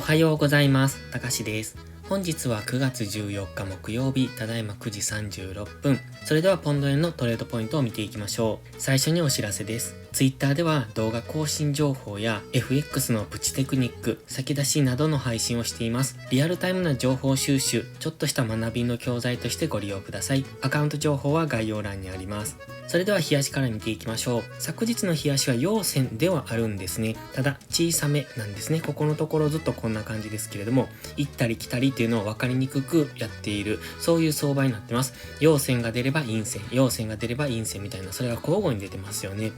はようございます。たかしです。本日は9月14日木曜日、ただいま9時36分。それではポンド円のトレードポイントを見ていきましょう。最初にお知らせです。Twitter では動画更新情報や FX のプチテクニック、先出しなどの配信をしています。リアルタイムな情報収集、ちょっとした学びの教材としてご利用ください。アカウント情報は概要欄にあります。それでは冷やしから見ていきましょう。昨日の冷やしは陽線ではあるんですね。ただ小さめなんですね。ここのところずっとこんな感じですけれども、行ったり来たりっていうのを分かりにくくやっている、そういう相場になってます。陽線が出れば陰線、陽線が出れば陰線みたいな、それが交互に出てますよね。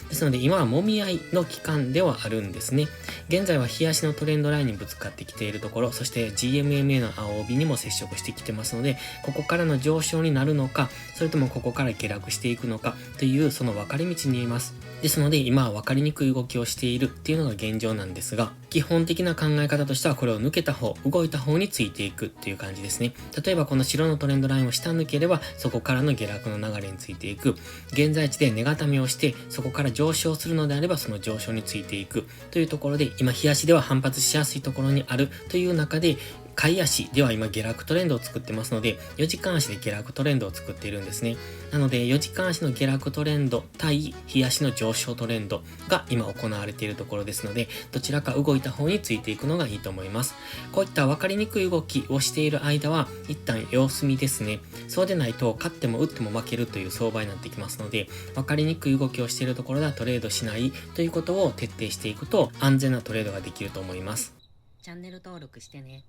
ですので今は揉み合いの期間ではあるんですね。現在は冷やしのトレンドラインにぶつかってきているところ、そして GMMA の青帯にも接触してきてますので、ここからの上昇になるのか、それともここから下落していくのかというその分かれ道にいます。ですので今は分かりにくい動きをしているっていうのが現状なんですが、基本的な考え方としてはこれを抜けた方、動いた方についていくっていう感じですね。例えばこの白のトレンドラインを下抜ければそこからの下落の流れについていく。現在地で値固めをしてそこから上昇するのであればその上昇についていくというところで、今冷やしでは反発しやすいところにあるという中で、買い足では今下落トレンドを作ってますので、4時間足で下落トレンドを作っているんですね。なので4時間足の下落トレンド対日足の上昇トレンドが今行われているところですので、どちらか動いた方についていくのがいいと思います。こういった分かりにくい動きをしている間は一旦様子見ですね。そうでないと勝っても打っても負けるという相場になってきますので、分かりにくい動きをしているところではトレードしないということを徹底していくと安全なトレードができると思います。チャンネル登録してね。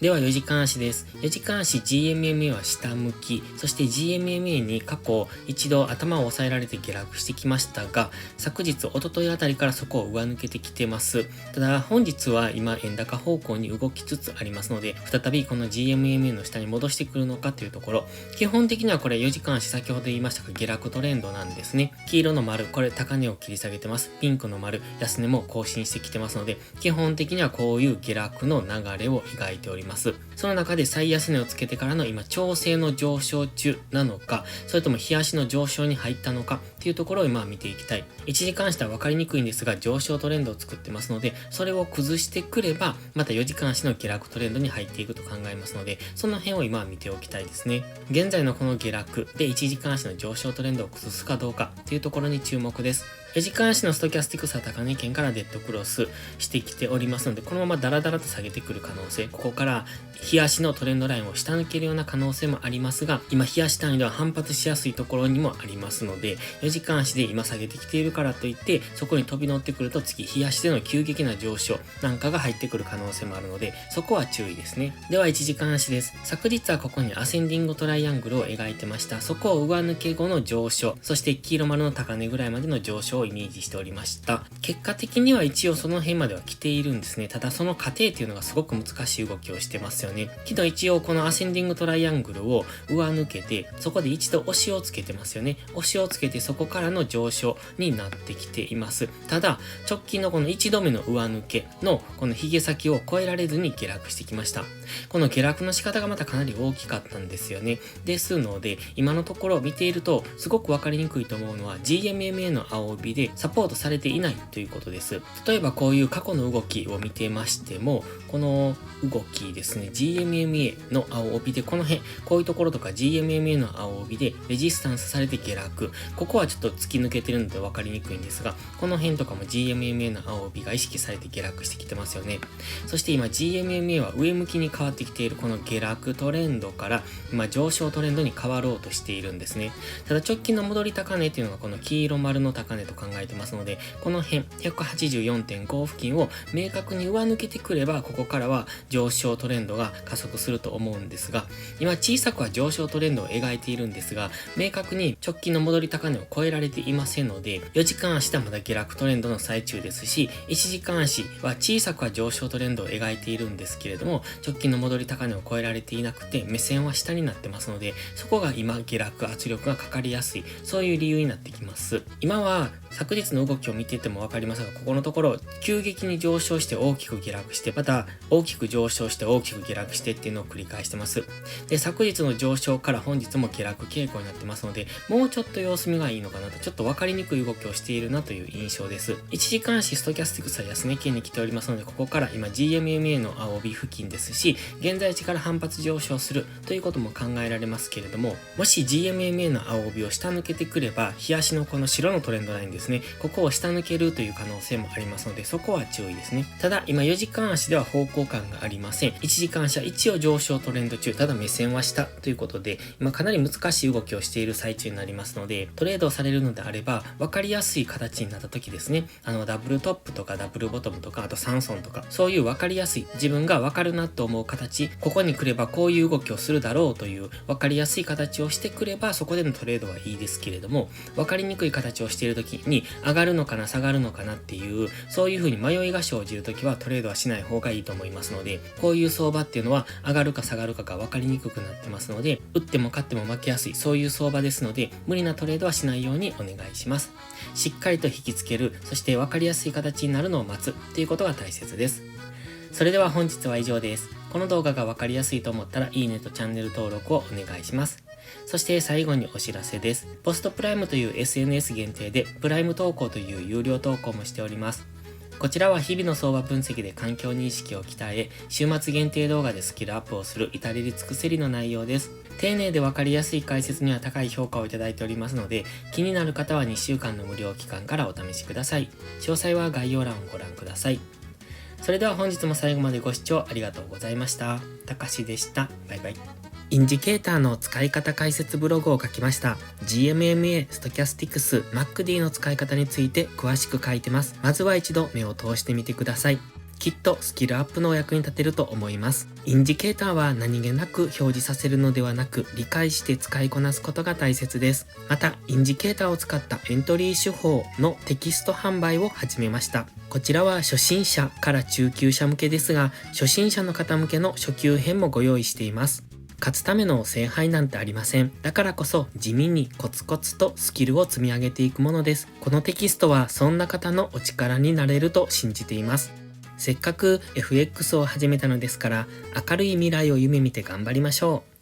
では4時間足です。4時間足 GMMA は下向き、そして GMMA に過去一度頭を押さえられて下落してきましたが、昨日、一昨日あたりからそこを上抜けてきてます。ただ本日は今円高方向に動きつつありますので、再びこの GMMA の下に戻してくるのかというところ、基本的にはこれ4時間足先ほど言いましたが下落トレンドなんですね。黄色の丸、これ高値を切り下げてます。ピンクの丸、安値も更新してきてますので、基本的にはこういう下落の流れを描いております。その中で最安値をつけてからの今調整の上昇中なのか、それとも日足の上昇に入ったのかっていうところを今見ていきたい。1時間足は分かりにくいんですが上昇トレンドを作ってますので、それを崩してくればまた4時間足の下落トレンドに入っていくと考えますので、その辺を今は見ておきたいですね。現在のこの下落で1時間足の上昇トレンドを崩すかどうかっていうところに注目です。4時間足のストキャスティクスは高値圏からデッドクロスしてきておりますので、このままダラダラと下げてくる可能性、ここから日足のトレンドラインを下抜けるような可能性もありますが、今日足単位では反発しやすいところにもありますので、4時間足で今下げてきているからといってそこに飛び乗ってくると次日足での急激な上昇なんかが入ってくる可能性もあるので、そこは注意ですね。では1時間足です。昨日はここにアセンディングトライアングルを描いてました。そこを上抜け後の上昇、そして黄色丸の高値ぐらいまでの上昇をイメージしておりました。結果的には一応その辺までは来ているんですね。ただその過程っていうのがすごく難しい動きをしてますよね。昨日一応このアセンディングトライアングルを上抜けて、そこで一度押しをつけてますよね。押しをつけてそこからの上昇になってきています。ただ直近のこの1度目の上抜けのこの髭先を越えられずに下落してきました。この下落の仕方がまたかなり大きかったんですよね。ですので今のところ見ているとすごく分かりにくいと思うのは GMMA の青帯でサポートされていないということです。例えばこういう過去の動きを見てましても、この動きですね、 GMMA の青帯でこの辺、こういうところとか GMMA の青帯でレジスタンスされて下落、ここはちょっと突き抜けてるので分かりにくいんですが、この辺とかも GMMA の青帯が意識されて下落してきてますよね。そして今 GMMA は上向きに変わってきているこの下落トレンドから今上昇トレンドに変わろうとしているんですね。ただ直近の戻り高値っていうのがこの黄色丸の高値と考えてますので、この辺 184.5 付近を明確に上抜けてくればここからは上昇トレンドが加速すると思うんですが、今小さくは上昇トレンドを描いているんですが、明確に直近の戻り高値を超えられていませんので、4時間足はまだ下落トレンドの最中ですし、1時間足は小さくは上昇トレンドを描いているんですけれども、直近の戻り高値を超えられていなくて目線は下になってますので、そこが今下落圧力がかかりやすい、そういう理由になってきます。今は昨日の動きを見てても分かりますが、ここのところ急激に上昇して大きく下落して、また大きく上昇して大きく下落してっていうのを繰り返してます。で、昨日の上昇から本日も下落傾向になってますので、もうちょっと様子見がいいのかなと、ちょっと分かりにくい動きをしているなという印象です。1時間足ストキャスティクスは安値圏に来ておりますので、ここから今 GMMA の青帯付近ですし、現在地から反発上昇するということも考えられますけれども、もし GMMA の青帯を下抜けてくれば、日足のこの白のトレンドラインですね、ここを下抜けるという可能性もありますので、そこは注意ですね。ただ今4時間足では方向感がありません。1時間足は一応上昇トレンド中、ただ目線は下ということで、今かなり難しい動きをしている最中になりますので、トレードをされるのであれば分かりやすい形になった時ですね、ダブルトップとかダブルボトムとか、あと3損とか、そういう分かりやすい、自分が分かるなと思う形、ここに来ればこういう動きをするだろうという分かりやすい形をしてくれば、そこでのトレードはいいですけれども、分かりにくい形をしている時に上がるのかな下がるのかなっていう、そういう風に迷いが生じる時はトレードはしない方がいいと思いますので、こういう相場っていうのは上がるか下がるかが分かりにくくなってますので、打っても勝っても負けやすい、そういう相場ですので、無理なトレードはしないようにお願いします。しっかりと引きつける、そして分かりやすい形になるのを待つということが大切です。それでは本日は以上です。この動画が分かりやすいと思ったらいいねとチャンネル登録をお願いします。そして最後にお知らせです。ポストプライムという SNS 限定でプライム投稿という有料投稿もしております。こちらは日々の相場分析で環境認識を鍛え、週末限定動画でスキルアップをする至れり尽くせりの内容です。丁寧で分かりやすい解説には高い評価をいただいておりますので、気になる方は2週間の無料期間からお試しください。詳細は概要欄をご覧ください。それでは本日も最後までご視聴ありがとうございました。たかしでした。バイバイ。インジケーターの使い方解説ブログを書きました。GMMA、ストキャスティクス、MACD の使い方について詳しく書いてます。まずは一度目を通してみてください。きっとスキルアップのお役に立てると思います。インジケーターは何気なく表示させるのではなく、理解して使いこなすことが大切です。また、インジケーターを使ったエントリー手法のテキスト販売を始めました。こちらは初心者から中級者向けですが、初心者の方向けの初級編もご用意しています。勝つための聖杯なんてありません。だからこそ地味にコツコツとスキルを積み上げていくものです。このテキストはそんな方のお力になれると信じています。せっかく FX を始めたのですから、明るい未来を夢見て頑張りましょう。